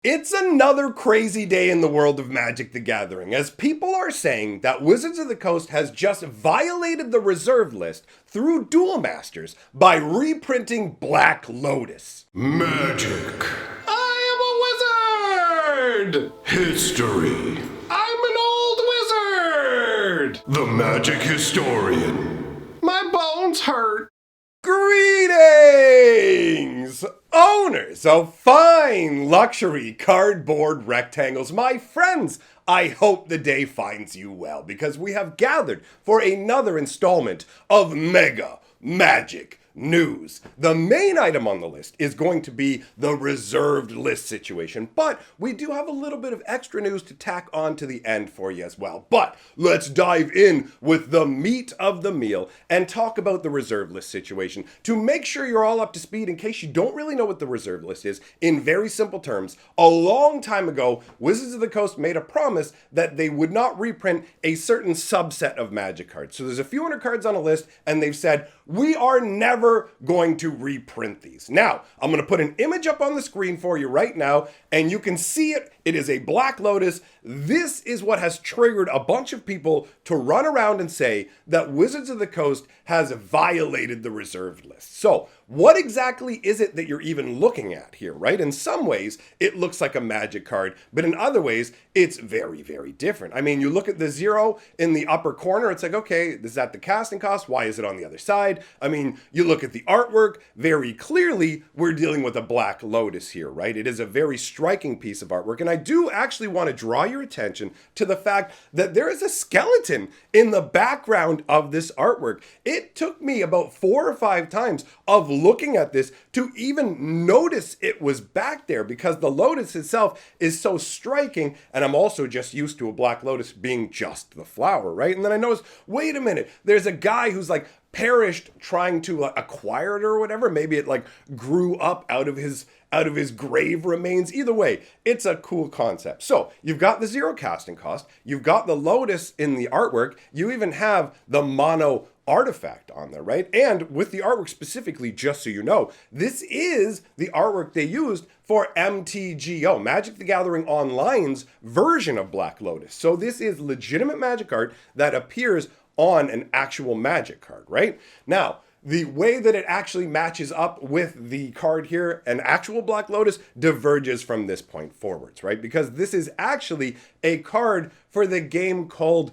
It's another crazy day in the world of Magic the Gathering, as people are saying that Wizards of the Coast has just violated the reserve list through Duel Masters by reprinting Black Lotus. Magic. I am a wizard! History. I'm an old wizard! The magic historian. My bones hurt. Greetings! Owners of fine luxury cardboard rectangles, my friends, I hope the day finds you well because we have gathered for another installment of Mega Magic News. The main item on the list is going to be the reserved list situation, but we do have a little bit of extra news to tack on to the end for you as well. But let's dive in with the meat of the meal and talk about the reserve list situation to make sure you're all up to speed in case you don't really know what the reserve list is. In very simple terms, a long time ago, Wizards of the Coast made a promise that they would not reprint a certain subset of Magic cards. So there's a few hundred cards on a list, and they've said, we are never going to reprint these. Now, I'm going to put an image up on the screen for you right now, and you can see it. It is a Black Lotus. This is what has triggered a bunch of people to run around and say that Wizards of the Coast has violated the reserved list. So, what exactly is it that you're even looking at here, right? In some ways, it looks like a Magic card, but in other ways, it's very, very different. I mean, you look at the 0 in the upper corner, it's like, okay, is that the casting cost? Why is it on the other side? I mean, you look at the artwork, very clearly, we're dealing with a Black Lotus here, right? It is a very striking piece of artwork, and I do actually want to draw your attention to the fact that there is a skeleton in the background of this artwork. It took me about 4 or 5 times of looking at this to even notice it was back there because the lotus itself is so striking, and I'm also just used to a Black Lotus being just the flower, right? And then I noticed, wait a minute, there's a guy who's like perished trying to acquire it or whatever. Maybe it like grew up out of his grave remains. Either way, it's a cool concept. So you've got the 0 casting cost, you've got the lotus in the artwork, you even have the mono artifact on there, right? And with the artwork specifically, just so you know, this is the artwork they used for MTGO, Magic the Gathering Online's version of Black Lotus. So this is legitimate Magic art that appears on an actual Magic card, right? Now, the way that it actually matches up with the card here, an actual Black Lotus, diverges from this point forwards, right? Because this is actually a card for the game called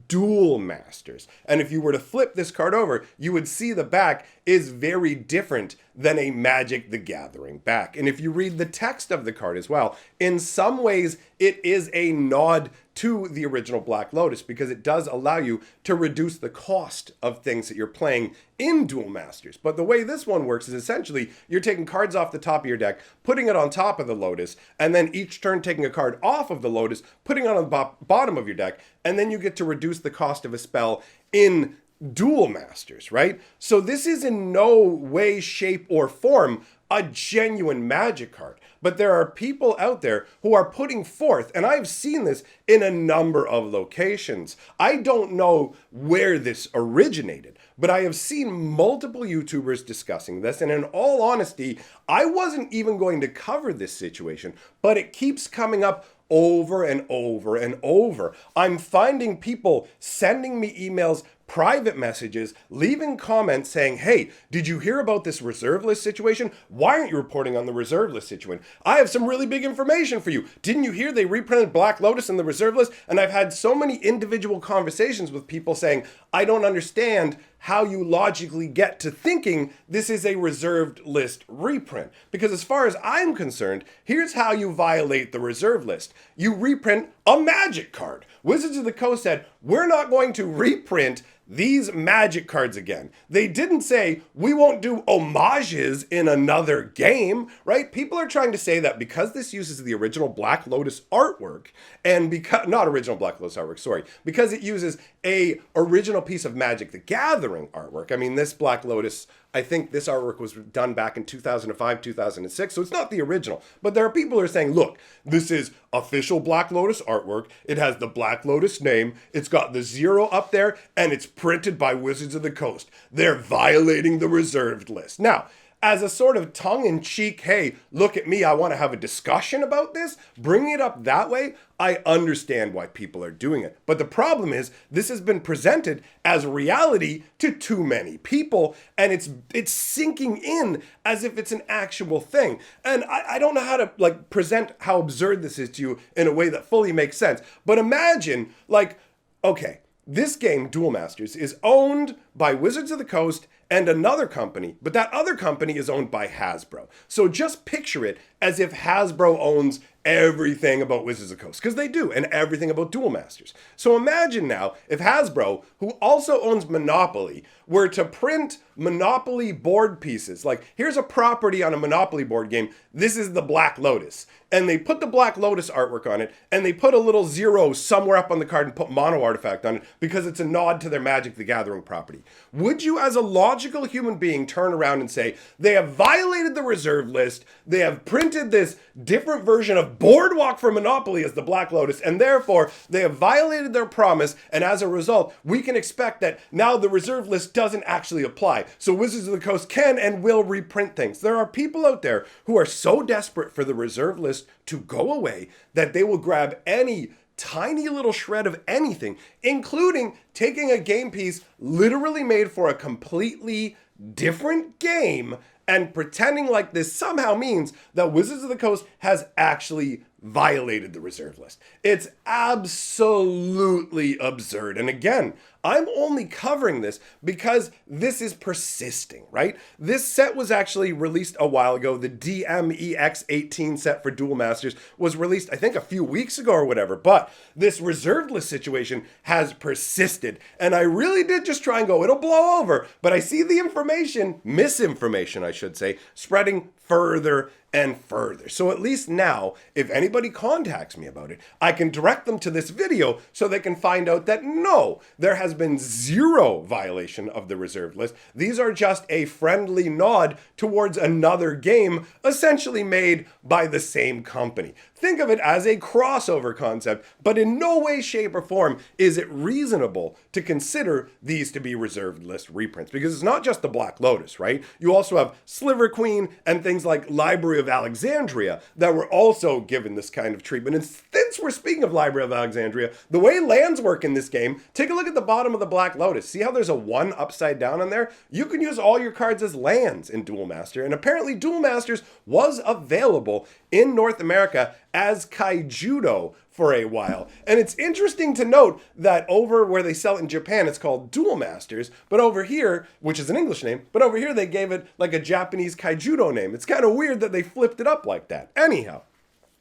Duel Masters. And if you were to flip this card over, you would see the back is very different than a Magic the Gathering back. And if you read the text of the card as well, in some ways it is a nod to the original Black Lotus because it does allow you to reduce the cost of things that you're playing in Duel Masters. But the way this one works is essentially you're taking cards off the top of your deck, putting it on top of the Lotus, and then each turn taking a card off of the Lotus, putting it on the bottom of your deck, and then you get to reduce the cost of a spell in Duel Masters, right? So this is in no way, shape, or form a genuine Magic card. But there are people out there who are putting forth, and I've seen this in a number of locations. I don't know where this originated, but I have seen multiple YouTubers discussing this, and in all honesty, I wasn't even going to cover this situation, but it keeps coming up over and over and over. I'm finding people sending me emails, private messages, leaving comments saying, hey, did you hear about this reserve list situation? Why aren't you reporting on the reserve list situation? I have some really big information for you. Didn't you hear they reprinted Black Lotus in the reserve list? And I've had so many individual conversations with people saying, I don't understand how you logically get to thinking this is a reserved list reprint. Because as far as I'm concerned, here's how you violate the reserve list. You reprint a Magic card. Wizards of the Coast said, we're not going to reprint these Magic cards again. They didn't say, we won't do homages in another game, right? People are trying to say that because this uses the original Black Lotus artwork, and because, not original Black Lotus artwork, sorry, because it uses a original piece of Magic the Gathering artwork. I mean, this Black Lotus, I think this artwork was done back in 2005, 2006, so it's not the original. But there are people who are saying, look, this is official Black Lotus artwork. It has the Black Lotus name. It's got the 0 up there, and it's printed by Wizards of the Coast. They're violating the reserved list. Now, as a sort of tongue-in-cheek, hey, look at me, I want to have a discussion about this, bringing it up that way, I understand why people are doing it. But the problem is, this has been presented as reality to too many people, and it's sinking in as if it's an actual thing. And I don't know how to like present how absurd this is to you in a way that fully makes sense. But imagine, like, okay, this game, Duel Masters, is owned by Wizards of the Coast and another company, but that other company is owned by Hasbro. So just picture it as if Hasbro owns everything about Wizards of the Coast, because they do, and everything about Duel Masters. So imagine now if Hasbro, who also owns Monopoly, were to print Monopoly board pieces. Like, here's a property on a Monopoly board game. This is the Black Lotus. And they put the Black Lotus artwork on it, and they put a little zero somewhere up on the card and put Mono Artifact on it because it's a nod to their Magic the Gathering property. Would you, as a logical human being, turn around and say, they have violated the reserve list, they have printed this different version of Boardwalk for Monopoly as the Black Lotus, and therefore they have violated their promise, and as a result, we can expect that now the reserve list doesn't actually apply. So Wizards of the Coast can and will reprint things. There are people out there who are so desperate for the reserve list to go away that they will grab any tiny little shred of anything, including taking a game piece literally made for a completely different game and pretending like this somehow means that Wizards of the Coast has actually violated the reserve list. It's absolutely absurd. And again, I'm only covering this because this is persisting, right? This set was actually released a while ago. The DMEX18 set for Duel Masters was released, I think, a few weeks ago or whatever. But this reserved list situation has persisted. And I really did just try and go, it'll blow over. But I see the information, misinformation, I should say, spreading further and further. So at least now, if anybody contacts me about it, I can direct them to this video so they can find out that no, there has been zero violation of the reserved list. These are just a friendly nod towards another game essentially made by the same company. Think of it as a crossover concept, but in no way, shape, or form is it reasonable to consider these to be reserved list reprints, because it's not just the Black Lotus, right? You also have Sliver Queen and things like Library of Alexandria that were also given this kind of treatment. And since we're speaking of Library of Alexandria, the way lands work in this game, take a look at the bottom of the Black Lotus. See how there's a 1 upside down on there? You can use all your cards as lands in Duel Master, and apparently Duel Masters was available in North America as Kaijudo for a while. And it's interesting to note that over where they sell it in Japan, it's called Duel Masters, but over here, which is an English name, but over here they gave it like a Japanese Kaijudo name. It's kind of weird that they flipped it up like that. Anyhow,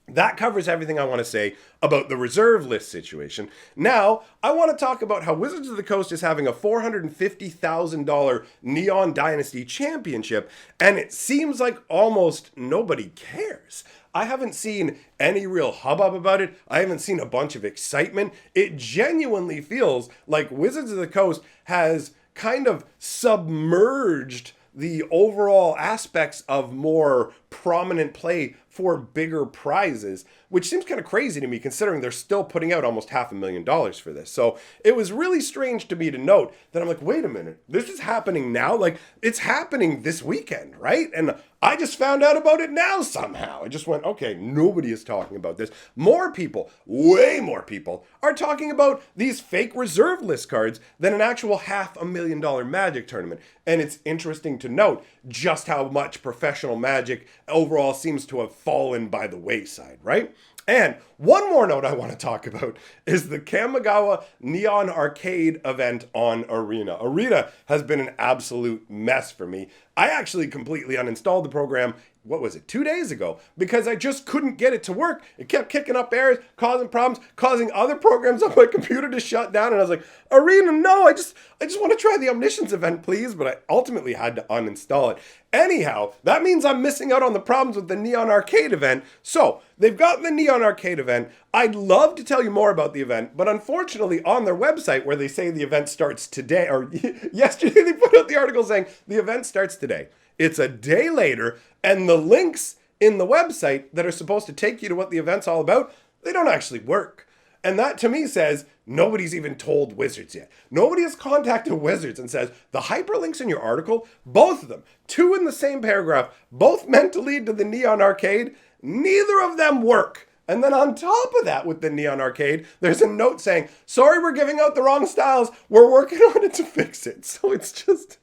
that covers everything I want to say about the reserve list situation. Now, I want to talk about how Wizards of the Coast is having a $450,000 Neon Dynasty Championship, and it seems like almost nobody cares. I haven't seen any real hubbub about it. I haven't seen a bunch of excitement. It genuinely feels like Wizards of the Coast has kind of submerged the overall aspects of more prominent play for bigger prizes, which seems kind of crazy to me considering they're still putting out almost $500,000 for this. So it was really strange to me to note that I'm like, wait a minute, this is happening now? Like, it's happening this weekend, right? And I just found out about it now somehow. I just went, okay, nobody is talking about this. More people, way more people, are talking about these fake reserve list cards than an actual $500,000 Magic tournament. And it's interesting to note just how much professional Magic overall seems to have fallen by the wayside, right? And one more note I want to talk about is the Kamigawa Neon Arcade event on Arena. Arena has been an absolute mess for me. I actually completely uninstalled the program, what was it, 2 days ago, because I just couldn't get it to work. It kept kicking up errors, causing problems, causing other programs on my computer to shut down. And I was like, Arena, no, I just want to try the Omniscience event, please. But I ultimately had to uninstall it. Anyhow, that means I'm missing out on the problems with the Neon Arcade event. So they've got the Neon Arcade event. I'd love to tell you more about the event, but unfortunately on their website where they say the event starts today, or yesterday they put out the article saying the event starts today. It's a day later, and the links in the website that are supposed to take you to what the event's all about, they don't actually work. And that to me says nobody's even told Wizards yet. Nobody has contacted Wizards and says the hyperlinks in your article, both of them, two in the same paragraph, both meant to lead to the Neon Arcade, neither of them work. And then on top of that, with the Neon Arcade, there's a note saying, sorry, we're giving out the wrong styles. We're working on it to fix it. So it's just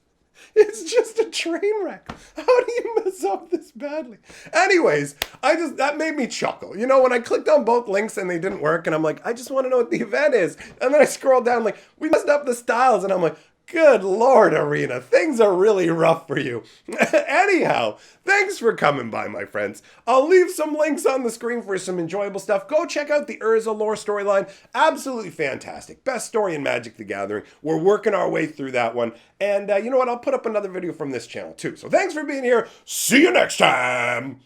a train wreck. How do you mess up this badly? Anyways, that made me chuckle. You know, when I clicked on both links and they didn't work, and I'm like, I just want to know what the event is. And then I scroll down like, we messed up the styles. And I'm like, good Lord, Arena, things are really rough for you. Anyhow, thanks for coming by, my friends. I'll leave some links on the screen for some enjoyable stuff. Go check out the Urza lore storyline. Absolutely fantastic. Best story in Magic the Gathering. We're working our way through that one. And you know what? I'll put up another video from this channel too. So thanks for being here. See you next time.